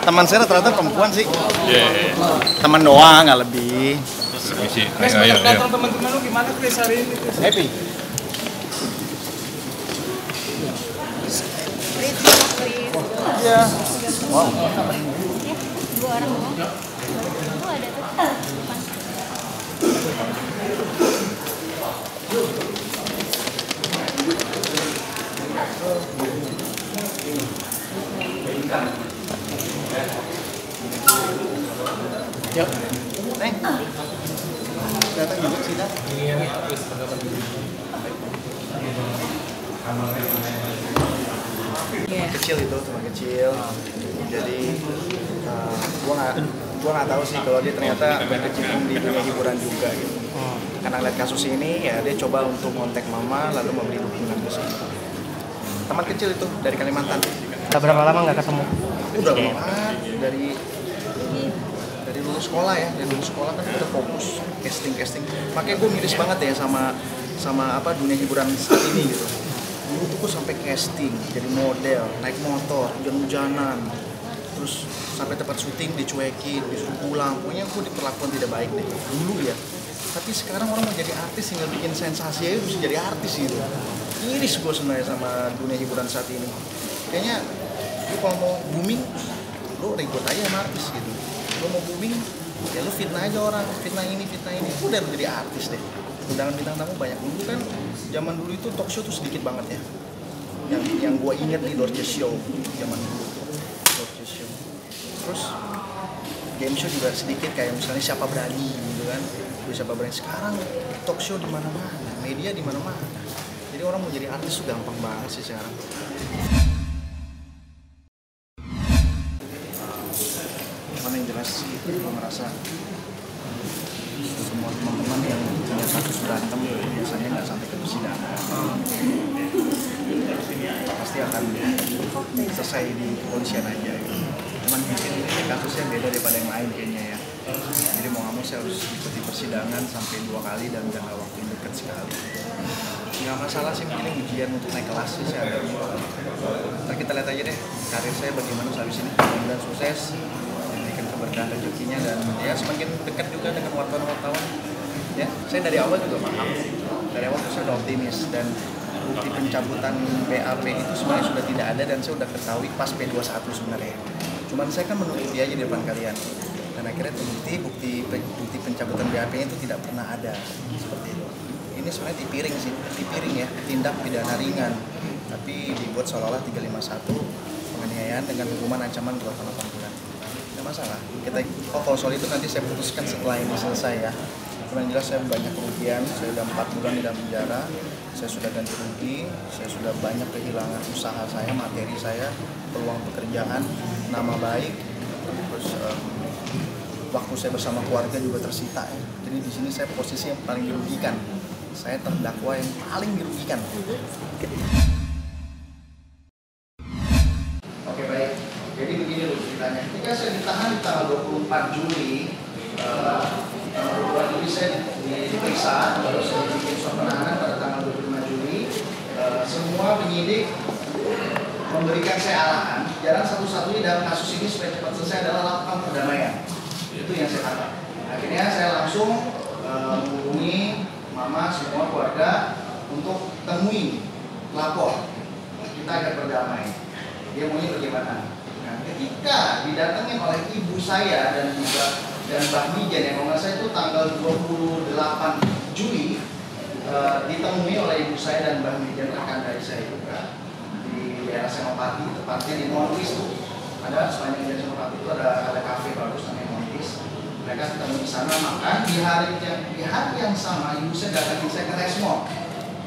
teman saya rata-rata perempuan sih. Iya. Teman doang, nggak lebih. Permisi. Chris, Ayo. datang teman-teman lu gimana Chris hari ini? Chris? Happy. Iya. Wow. Dua orang doang. Itu ada tuh depan. Yuk. Neng. Datang juga sih, Neng. Kecil itu, teman kecil. Jadi gua nggak tahu sih kalau dia ternyata berkecimpung di dunia hiburan juga gitu. Karena lihat kasus ini ya dia coba untuk kontak mama lalu memberi dukungan ke sini. Teman kecil itu dari Kalimantan. Udah berapa lama nggak ketemu? Udah lama dari lulus sekolah ya, dari lulus sekolah kan udah fokus casting. Makanya gue miris banget ya sama apa dunia hiburan saat ini gitu. Dulu tuh gue sampai casting, jadi model, naik motor, hujan-hujanan, terus sampai tempat syuting dicuekin, disuruh pulang. Pokoknya gue diperlakukan tidak baik deh dulu ya. Tapi sekarang orang mau jadi artis tinggal bikin sensasi aja bisa jadi artis gitu. Miris gue sebenarnya sama dunia hiburan saat ini. Kayaknya lu kalau mau booming, lu ribut aja sama artis gitu. Lu mau booming, ya lu fitnah aja orang, fitnah ini. Udah lu jadi artis deh. Undangan bintang tamu banyak. Dulu kan zaman dulu itu talk show tuh sedikit banget ya. Yang gue inget nih Dorce Show zaman dulu. Dorce Show. Terus game show juga sedikit kayak misalnya Siapa Berani gitu kan. Siapa Berani. Sekarang talk show di mana-mana, media di mana-mana. Jadi orang mau jadi artis tuh gampang banget sih sekarang. Mana yang jelas sih, gue ngerasa semua teman-teman yang punya kasus berantem biasanya nggak sampai ke persidangan. Pasti akan selesai di kepolisian aja. Cuman mungkin ini kasusnya beda daripada yang lain kayaknya ya. Jadi mau nggak mau saya harus ikuti persidangan sampai 2 kali dan jangka waktu yang dekat sekali. Nggak masalah sih, mungkin ujian untuk naik kelas sih saya ada. Ntar kita lihat aja deh karir saya bagaimana habis ini. Mudah-mudahan sukses, diberikan keberkahan rezekinya dan ya semakin dekat juga dengan wartawan-wartawan. Ya, saya dari awal juga paham. Dari awal tuh saya udah optimis dan bukti pencabutan BAP itu sebenarnya sudah tidak ada dan saya udah ketahui pas P21 sebenarnya. Cuman saya kan menutupi aja di depan kalian. Dan akhirnya terbukti bukti pencabutan BAP itu tidak pernah ada seperti itu. Ini sebenarnya tipiring ya, tindak pidana ringan, tapi dibuat seolah-olah 351 penganiayaan dengan hukuman ancaman 2 tahun 8 bulan. Tidak masalah. Kalau soal itu nanti saya putuskan setelah ini selesai ya. Cuman jelas saya banyak kerugian, saya sudah 4 bulan di dalam penjara, saya sudah ganti rugi, saya sudah banyak kehilangan usaha saya, materi saya, peluang pekerjaan, nama baik, terus waktu saya bersama keluarga juga tersita ya. Jadi di sini saya posisi yang paling dirugikan. Saya terdakwa yang paling dirugikan. Oke baik. Jadi begini loh ceritanya. Ketika saya ditahan di tanggal 24 Juli, tanggal 22 Juli saya diperiksa, lalu saya bikin surat penahanan pada tanggal 25 Juli. Semua penyidik memberikan saya arahan. Jalan satu-satunya dalam kasus ini supaya cepat selesai adalah lakukan perdamaian. Itu yang saya katakan. Akhirnya saya langsung menghubungi mama semua keluarga untuk temui lapor. Kita akan berdamai. Dia maunya bagaimana? Nah, ketika didatangin oleh ibu saya dan juga Mbak Mijan yang kalau saya itu tanggal 28 Juli ditemui oleh ibu saya dan Mbak Mijan rekan dari saya juga di daerah Senopati, tepatnya di Montis tuh. Ada sepanjang daerah Senopati itu ada kafe bagus namanya Montis. Mereka ketemu di sana, maka di hari yang sama ibu saya datangin saya ke Resmo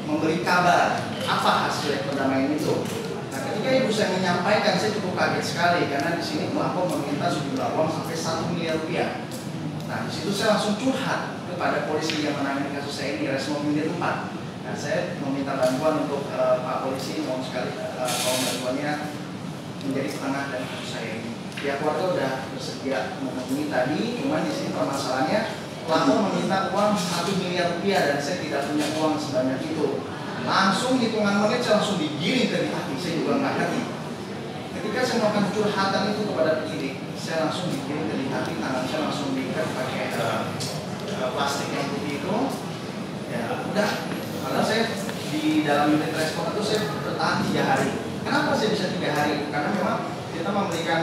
memberi kabar apa hasil perdamaian itu. Nah, ketika ibu saya menyampaikan, saya cukup kaget sekali karena di sini pelapor meminta sejumlah uang sampai 1 miliar rupiah. Nah, di situ saya langsung curhat kepada polisi yang menangani kasus saya ini, Resmo Mindir 4. Nah, saya meminta bantuan untuk Pak Polisi, mohon sekali kalau bantuannya menjadi penengah dari kasus saya ini. Pihak keluarga sudah bersedia menghubungi tadi, cuma di sini permasalahannya pelapor meminta uang 1 miliar rupiah dan saya tidak punya uang sebanyak itu. Langsung hitungan menit saya langsung digiring dari hati, saya juga nggak ngerti. Ketika saya melakukan curhatan itu kepada penyidik, saya langsung dikirim ke Dikati, tangan saya langsung diikat pakai plastik yang putih itu. Ya udah, karena saya di dalam unit respon itu saya bertahan 3 hari. Kenapa saya bisa 3 hari? Karena memang kita memberikan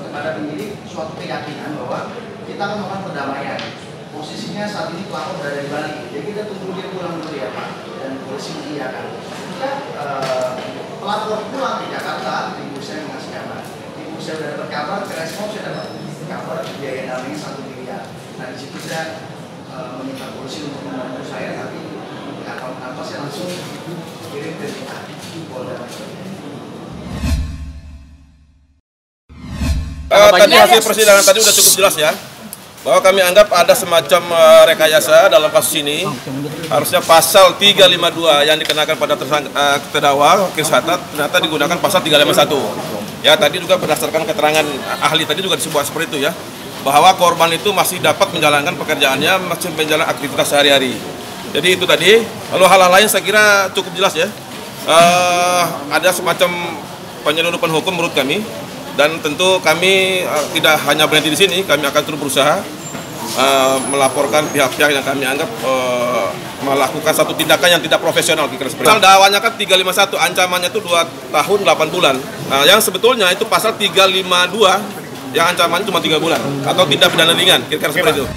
kepada penyidik suatu keyakinan bahwa kita akan melakukan perdamaian. Posisinya saat ini pelapor berada di Bali, jadi kita tunggu dia pulang dulu ya Pak, dan polisi mengiyakan. Ketika pelapor pulang ke Jakarta, ibu saya mengasih kabar. Ibu saya sudah dapat kabar, ke respon saya dapat kabar biaya damainya 1 miliar. Nah di situ saya meminta polisi untuk membantu saya, tapi nggak tahu kenapa saya langsung kirim ke Polda. Tadi hasil persidangan tadi sudah cukup jelas ya, bahwa kami anggap ada semacam rekayasa dalam kasus ini. Harusnya pasal 352 yang dikenakan pada terdakwa Wakil Satat ternyata digunakan pasal 351. Ya tadi juga berdasarkan keterangan ahli tadi juga disebut seperti itu ya, bahwa korban itu masih dapat menjalankan pekerjaannya, masih menjalankan aktivitas sehari-hari. Jadi itu tadi. Lalu hal-hal lain saya kira cukup jelas ya. Ada semacam penyeludupan hukum menurut kami. Dan tentu kami tidak hanya berhenti di sini, kami akan terus berusaha melaporkan pihak-pihak yang kami anggap melakukan satu tindakan yang tidak profesional. Pasal dakwanya kan 351, ancamannya itu 2 tahun 8 bulan. Nah, yang sebetulnya itu pasal 352 yang ancamannya cuma 3 bulan atau tindak pidana ringan, kira-kira seperti itu.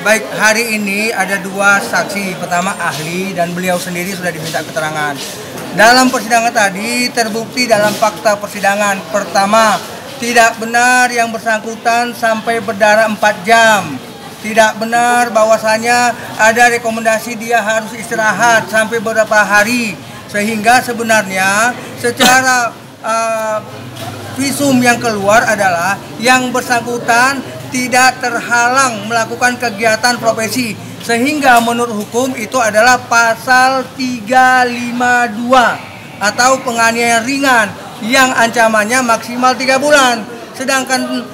Baik, hari ini ada 2 saksi. Pertama ahli dan beliau sendiri sudah diminta keterangan. Dalam persidangan tadi terbukti dalam fakta persidangan. Pertama, tidak benar yang bersangkutan sampai berdarah 4 jam. Tidak benar bahwasanya ada rekomendasi dia harus istirahat sampai beberapa hari. Sehingga sebenarnya secara visum yang keluar adalah yang bersangkutan tidak terhalang melakukan kegiatan profesi, sehingga menurut hukum itu adalah pasal 352 atau penganiayaan ringan yang ancamannya maksimal 3 bulan. Sedangkan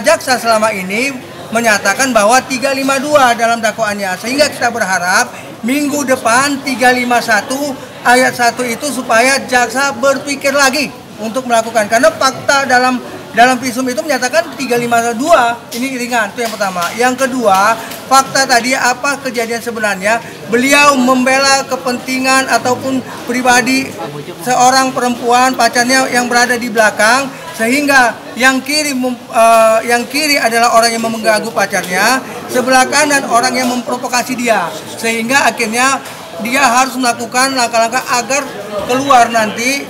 jaksa selama ini menyatakan bahwa 352 dalam dakwaannya, sehingga kita berharap minggu depan 351 ayat 1 itu supaya jaksa berpikir lagi untuk melakukan, karena fakta dalam visum itu menyatakan 352 ini ringan. Itu yang pertama. Yang kedua, fakta tadi apa kejadian sebenarnya, beliau membela kepentingan ataupun pribadi seorang perempuan pacarnya yang berada di belakang, sehingga yang kiri adalah orang yang mengganggu pacarnya, sebelah kanan orang yang memprovokasi dia, sehingga akhirnya dia harus melakukan langkah-langkah agar keluar nanti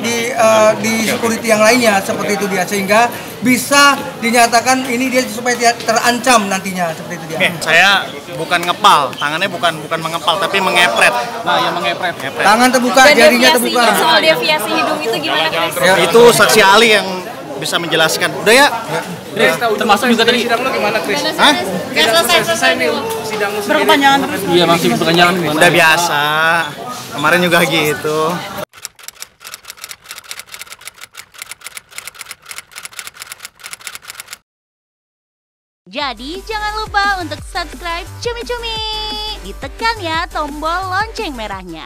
di security yang lainnya, seperti itu dia, sehingga bisa dinyatakan ini dia supaya tidak terancam nantinya, seperti itu dia. Saya bukan ngepal, tangannya bukan mengepal tapi mengepret. Nah, yang mengepret. Tangan terbuka, jarinya terbuka. Soal deviasi hidung itu gimana, Chris? Ya, itu saksi ahli yang bisa menjelaskan. Udah ya? Chris, termasuk juga tadi sidang lo gimana, Chris? Hah? Selesai dulu. Sidang lo Berkepanjangan terus. Iya, masih berkepanjangan. Udah biasa. Kemarin juga gitu. Jadi jangan lupa untuk subscribe Cumi Cumi. Ditekan ya tombol lonceng merahnya.